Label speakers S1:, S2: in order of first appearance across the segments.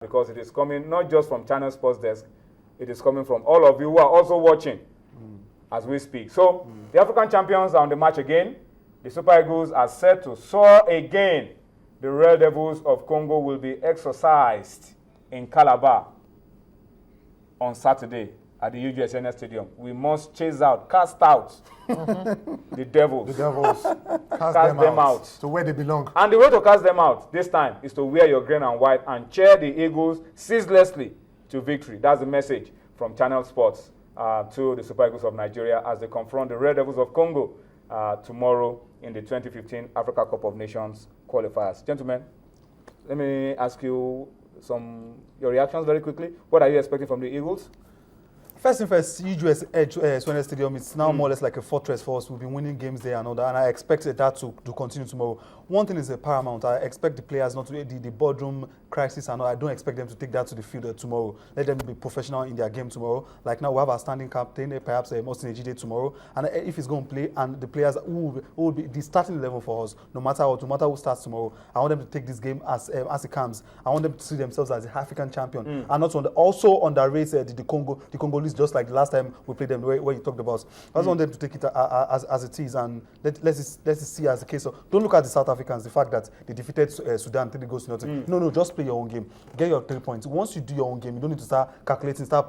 S1: because it is coming not just from Channel Sports Desk, it is coming from all of you who are also watching as we speak. So the African champions are on the march again. The Super Eagles are set to soar again. The Red Devils of Congo will be exercised in Calabar on Saturday at the UGSNS Stadium. We must cast out the Devils.
S2: The Devils. Cast them out to where they belong.
S1: And the way to cast them out this time is to wear your green and white and cheer the Eagles ceaselessly to victory. That's the message from Channel Sports to the Super Eagles of Nigeria as they confront the Red Devils of Congo tomorrow in the 2015 Africa Cup of Nations qualifiers. Gentlemen, let me ask you your reactions very quickly. What are you expecting from the Eagles?
S3: First thing first, UGSNS Stadium, it's now more or less like a fortress for us. We've been winning games there and all that, and I expect that to continue tomorrow. One thing is paramount. I expect the players not to the boardroom crisis and all. I don't expect them to take that to the field tomorrow. Let them be professional in their game tomorrow. Like now, we have our standing captain, perhaps Austin Ejide tomorrow, and if he's going to play, and the players who will be the starting level for us, no matter what, no matter who starts tomorrow, I want them to take this game as it comes. I want them to see themselves as the African champion, and not also on the race the Congolese, just like the last time we played them, where you talked about. I just want them to take it as it is, and let's see as a case. So don't look at the South Africans, the fact that they defeated Sudan 3 goals to nothing. No, just play your own game. Get your 3 points. Once you do your own game, you don't need to start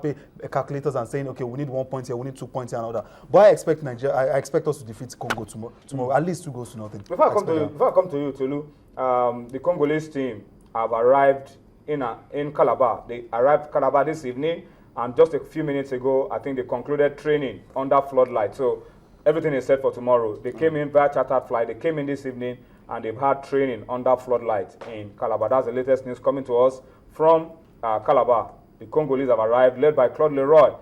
S3: pay calculators and saying, okay, we need 1 point here, we need 2 points here, and all that. But I expect Nigeria. I expect us to defeat Congo tomorrow, at least 2 goals to nothing.
S1: Before I come to you, Tolu, the Congolese team have arrived in Calabar. They arrived Calabar this evening, and just a few minutes ago, I think they concluded training under floodlight. So everything is set for tomorrow. They came in via chartered flight. They came in this evening, and they've had training under floodlight in Calabar. That's the latest news coming to us from Calabar. The Congolese have arrived, led by Claude Leroy.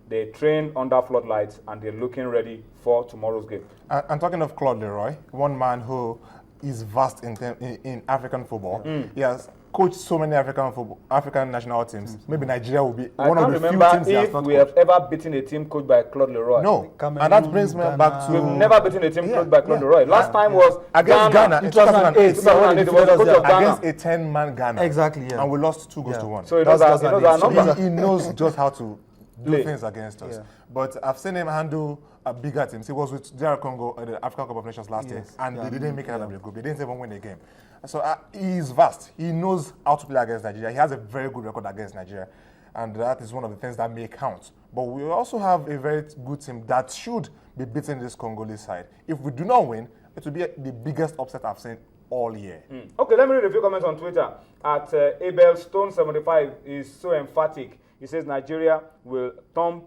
S1: They train under floodlights, and they're looking ready for tomorrow's game.
S2: I'm talking of Claude Leroy, one man who is vast in African football. He has coached so many African national teams. Maybe Nigeria will be one of the few teams he has not coached.
S1: We have ever beaten a team coached by Claude Leroy.
S2: No, and that brings me back to...
S1: We've never beaten a team coached by Claude Leroy. Last time was
S2: against Ghana in 2008.
S1: 2008 was the coach of Ghana.
S2: Against a 10-man Ghana.
S3: Exactly, yeah.
S2: And we lost 2 goals to 1.
S1: So he knows our number.
S2: He knows just how to do things against us. But I've seen him handle bigger teams. He was with DR Congo at the African Cup of Nations last year, and they didn't make it out of the group. They didn't even win the game. So he's vast. He knows how to play against Nigeria. He has a very good record against Nigeria, and that is one of the things that may count. But we also have a very good team that should be beating this Congolese side. If we do not win, it will be the biggest upset I've seen all year.
S1: Okay, let me read a few comments on Twitter. At Abel Stone75 is so emphatic. He says Nigeria will thump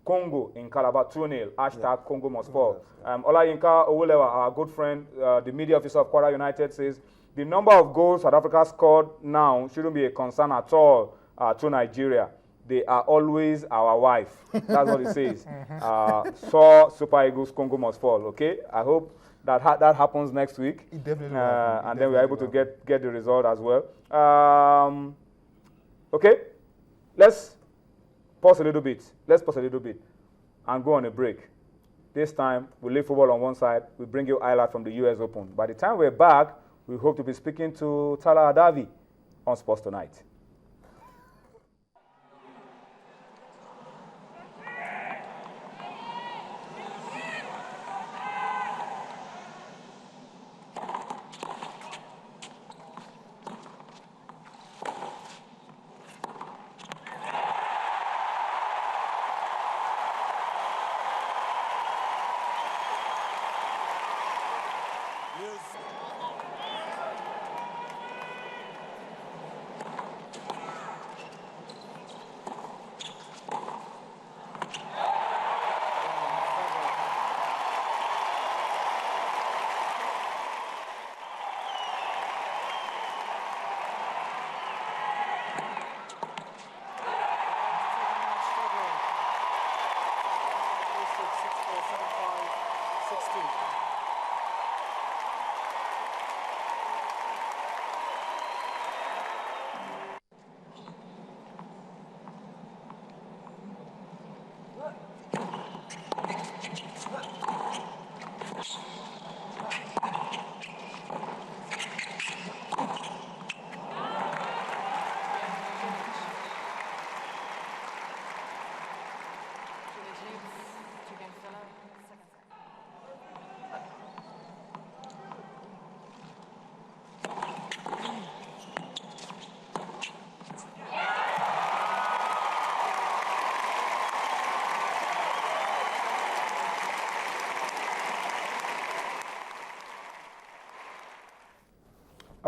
S1: Congo in Calabar 2-0. Hashtag Congo must fall. Olayinka Owulewa, our good friend, the media officer of Kwara United, says the number of goals South Africa scored now shouldn't be a concern at all to Nigeria. They are always our wife. That's what he says. So Super Eagles, Congo must fall. Okay, I hope that happens next week.
S3: It definitely
S1: and then we're able to get the result as well. Okay, let's pause a little bit. And go on a break. This time, we leave football on one side. We bring you highlights from the US Open. By the time we're back, we hope to be speaking to Tala Hadavi on Sports Tonight.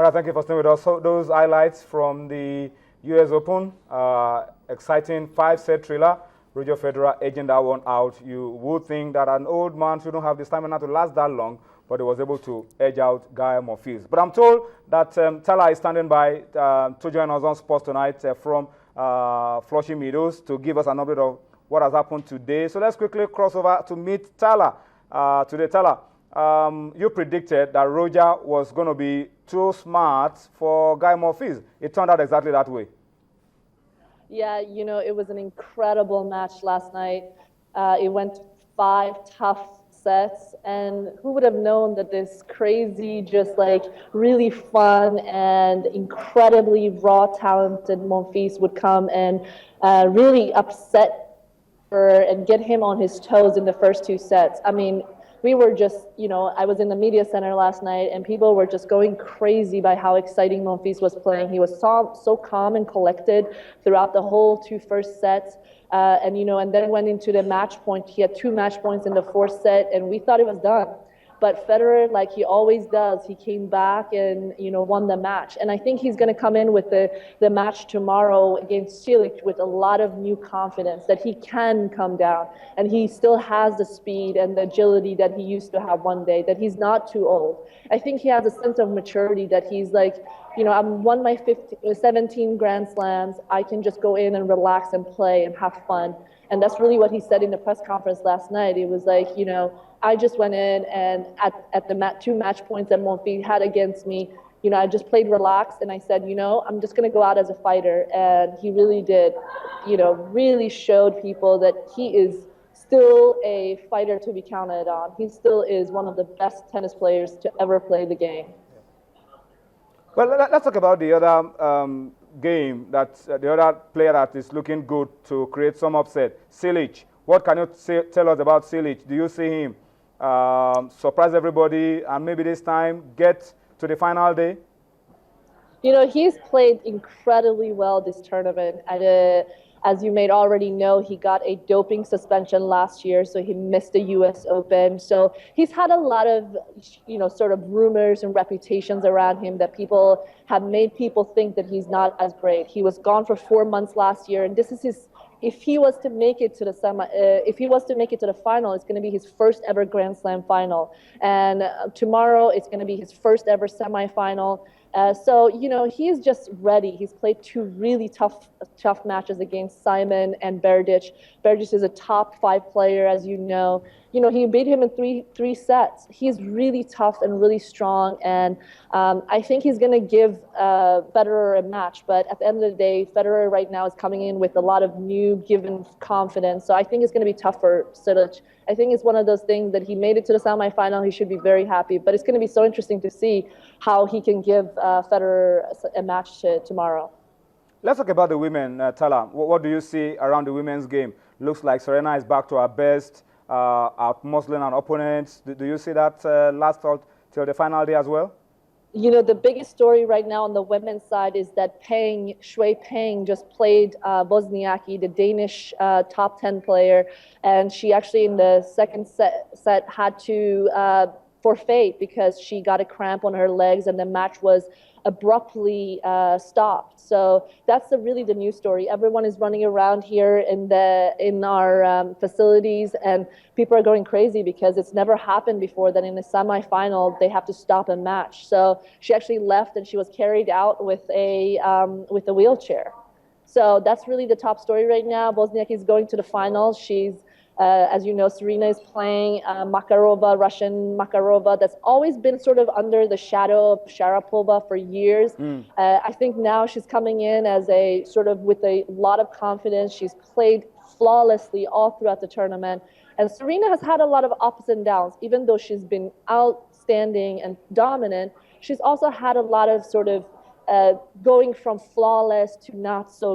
S1: right, thank you for staying with us. So those highlights from the US Open, exciting 5-set thriller. Roger Federer edging that one out. You would think that an old man shouldn't have the stamina to last that long, but he was able to edge out Guy Monfils. But I'm told that Tala is standing by to join us on Sports Tonight from Flushing Meadows to give us an update of what has happened today. So let's quickly cross over to meet Tala. Today, Tala, you predicted that Roger was going to be too smart for Guy Monfils. It turned out exactly that way.
S4: Yeah, it was an incredible match last night. It went 5 tough sets, and who would have known that this crazy, just like really fun and incredibly raw, talented Monfils would come and really upset her and get him on his toes in the first 2 sets. I mean, we were just, I was in the media center last night, and people were just going crazy by how exciting Monfils was playing. He was so calm and collected throughout the whole 2 first sets. And then went into the match point. He had 2 match points in the 4th set, and we thought it was done. But Federer, like he always does, he came back and, won the match. And I think he's going to come in with the match tomorrow against Cilic with a lot of new confidence that he can come down. And he still has the speed and the agility that he used to have one day, that he's not too old. I think he has a sense of maturity that he's like, I've won my 17 Grand Slams. I can just go in and relax and play and have fun. And that's really what he said in the press conference last night. It was like, I just went in and at the 2 match points that Monfils had against me, I just played relaxed and I said, I'm just going to go out as a fighter. And he really did, really showed people that he is still a fighter to be counted on. He still is one of the best tennis players to ever play the game.
S1: Well, let's talk about the other game, that the other player that is looking good to create some upset, Cilic. What can you tell us about Cilic? Do you see him surprise everybody and maybe this time get to the final day?
S4: He's played incredibly well this tournament. As you may already know, he got a doping suspension last year, so he missed the U.S. Open. So he's had a lot of, sort of rumors and reputations around him that people have made people think that he's not as great. He was gone for 4 months last year, and this is his. If he was to make it to the final, it's going to be his first ever Grand Slam final. And tomorrow, it's going to be his first ever semifinal. So he's just ready. He's played 2 really tough matches against Simon and Berdych. Berdych is a top 5 player, as you know. He beat him in three sets. He's really tough and really strong, and I think he's going to give Federer a match. But at the end of the day, Federer right now is coming in with a lot of new given confidence. So I think it's going to be tough for Cilic. I think it's one of those things that he made it to the semifinal. He should be very happy. But it's going to be so interesting to see how he can give Federer a match tomorrow.
S1: Let's talk about the women, Tala. What do you see around the women's game? Looks like Serena is back to her best, out-muscling an opponent. Do you see that last out till the final day as well?
S4: The biggest story right now on the women's side is that Shui Peng just played Wozniacki, the Danish top 10 player, and she actually in the second set had to forfeit because she got a cramp on her legs, and the match was abruptly stopped. So that's really the news story. Everyone is running around here in our facilities, and people are going crazy because it's never happened before that in a semifinal they have to stop a match. So she actually left, and she was carried out with a wheelchair. So that's really the top story right now. Wozniacki is going to the finals. She's as you know, Serena is playing Makarova, Russian Makarova, that's always been sort of under the shadow of Sharapova for years. I think now she's coming in as a sort of with a lot of confidence. She's played flawlessly all throughout the tournament. And Serena has had a lot of ups and downs. Even though she's been outstanding and dominant, she's also had a lot of sort of going from flawless to not so